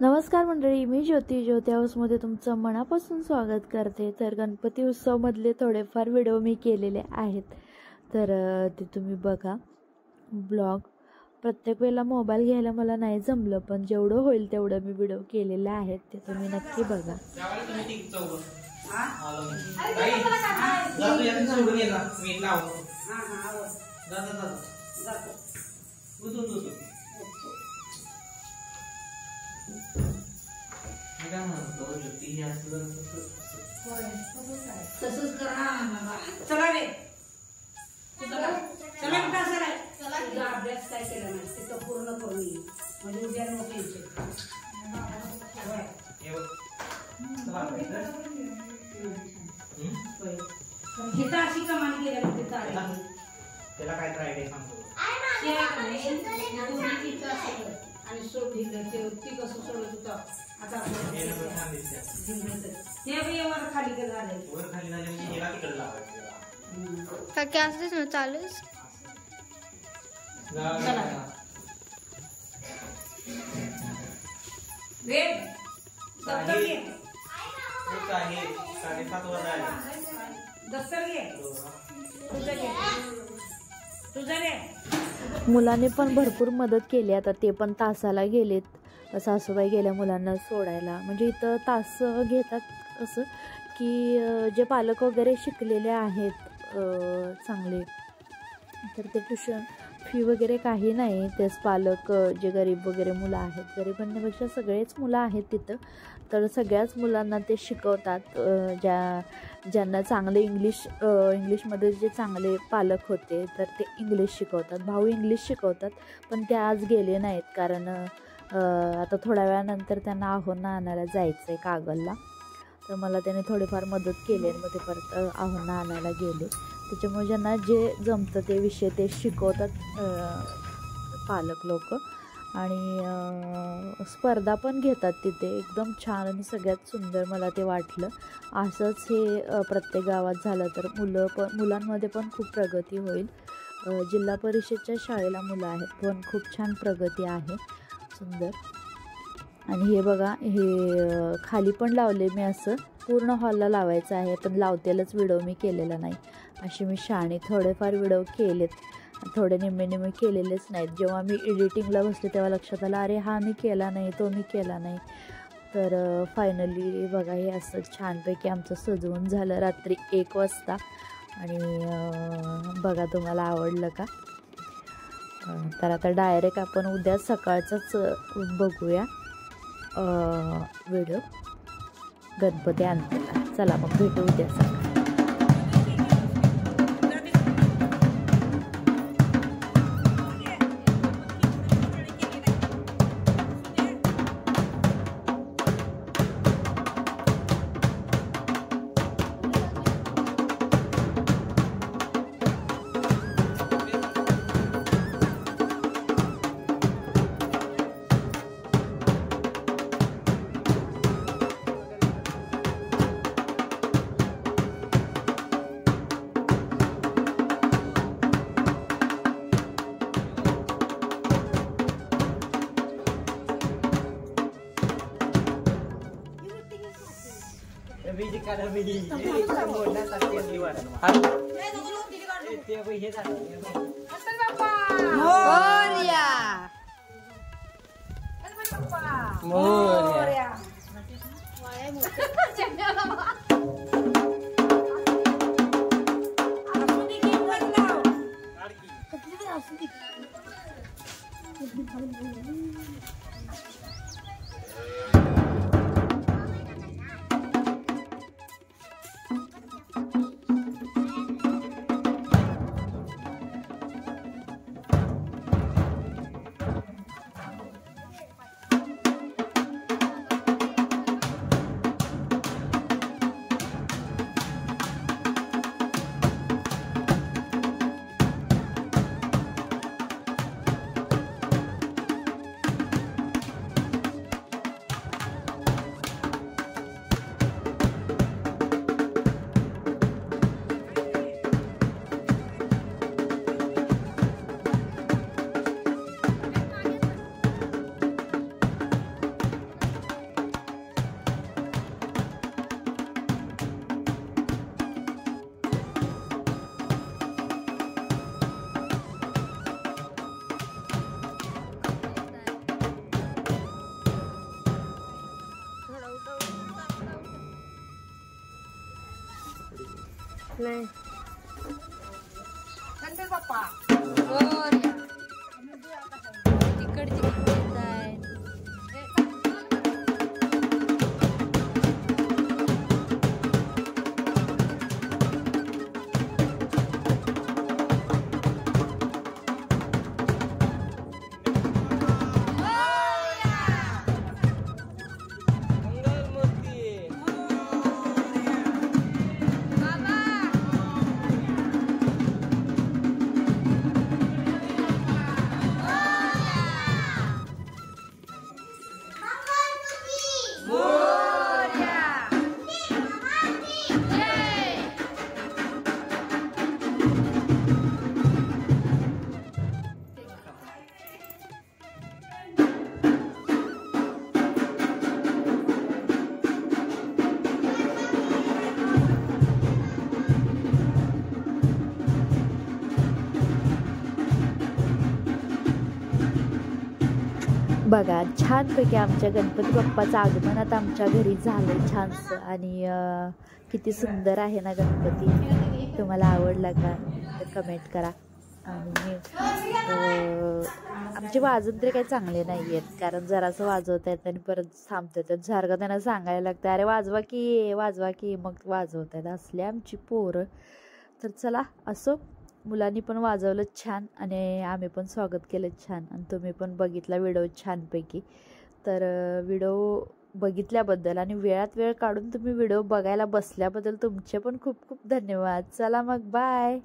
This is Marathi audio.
नमस्कार मंडळी, मी ज्योती हाऊसमध्ये तुमचं मनापासून स्वागत करते। तर गणपती उत्सवमधले थोडेफार व्हिडिओ मी केलेले आहेत, तर ते तुम्ही बघा। ब्लॉग प्रत्येक वेळेला मोबाईल घ्यायला मला नाही जमलं, पण जेवढं होईल तेवढं मी व्हिडिओ केलेले आहेत, ते तुम्ही नक्की बघा। चला रे चला कुठं असं रे चला तुझा अभ्यास काय केला नाही ते तर पूर्ण करून ये म्हणजे उद्या नो टेन्शन हे तर अशी कमाल केल्यानंतर चालेल त्याला काय ट्राय सांगतो आणि सोड दिलं ते कसं सोडत होतं आता हे वर खाली के झाले वर खाली झाले म्हणजे हेला तिकडे लावायचं का क्या असतेस ना चालूस चला रे दफ्तर घे आहे 7:30 वाजता आले दफ्तर घे तुझं रे मुलाने पण भरपूर मदत केली। आता ते पण तासाला गेलेत, सासूबाई गेल्या मुलांना सोडायला। म्हणजे इथं तास घेतात असं की जे पालक वगैरे शिकलेले आहेत चांगले, तर ते ट्युशन फी वगैरे काही नाही। तेच पालक जे गरीब वगैरे मुलं आहेत, गरीब म्हणण्यापेक्षा सगळेच मुलं आहेत तिथं, तर सगळ्याच मुलांना ते शिकवतात। ज्यांना चांगले इंग्लिशमध्ये जे चांगले पालक होते तर ते इंग्लिश शिकवतात। भाऊ इंग्लिश शिकवतात, पण ते आज गेले नाहीत कारण आता थोड्या वेळानंतर त्यांना आहोंना आणायला जायचं आहे कागलला, तर मला त्याने थोडीफार मदत केली आणि मग ते परत आहोंना आणायला गेले। त्याच्यामुळे ज्यांना जे जमतं ते विषय ते शिकवतात पालक लोक, आणि स्पर्धा पण घेतात तिथे। एकदम छान आणि सगळ्यात सुंदर मला ते वाटलं। असंच हे प्रत्येक गावात झालं तर मुलांमध्ये पण खूप प्रगती होईल। जिल्हा परिषदच्या शाळेला मुलं आहेत, पण खूप छान प्रगती आहे, सुंदर। आणि हे बघा, हे खाली पण लावले मी, असं पूर्ण हॉलला लावायचं आहे, पण लावतेलच व्हिडिओ मी केलेला नाही। अशी मी शाणे थोडेफार व्हिडिओ केलेत, थोडे निम्मे केलेलेच नाहीत। जेव्हा मी एडिटिंगला बसले तेव्हा लक्षात आलं, अरे हा मी केला नाही, तो मी केला नाही। तर फायनली बघा, हे असं छानपैकी आमचं सजवून झालं रात्री 1 वाजता। आणि बघा तुम्हाला आवडलं का? तर आता डायरेक्ट आपण उद्या सकाळचाच बघूया व्हिडिओ गणपती आणताना। चला मग भेटू उद्या सकाळी। नाही गणपती बाप्पा तिकडची पद्धत आहे. बघा छानपैकी आमच्या गणपती बाप्पाचं आगमन आता आमच्या घरी झालं छानसं. आणि किती सुंदर आहे ना गणपती. तुम्हाला आवडला का तर कमेंट करा. आणि आमचे वाजून तरी काही चांगले नाही आहेत, कारण जरासं वाजवत आहेत आणि परत थांबतात. सारखं त्यांना सांगायला लागतं अरे वाजवा की मग वाजवत आहेत असले आमची पोरं. तर चला असो, मुलांनी पण वाजवलं छान आणि आम्ही पण स्वागत केलं छान. आणि तुम्ही पण बघितला व्हिडिओ छानपैकी. तर व्हिडिओ बघितल्याबद्दल आणि वेळात वेळ काढून तुम्ही व्हिडिओ बघायला बसल्याबद्दल तुमचे पण खूप खूप धन्यवाद. चला मग बाय.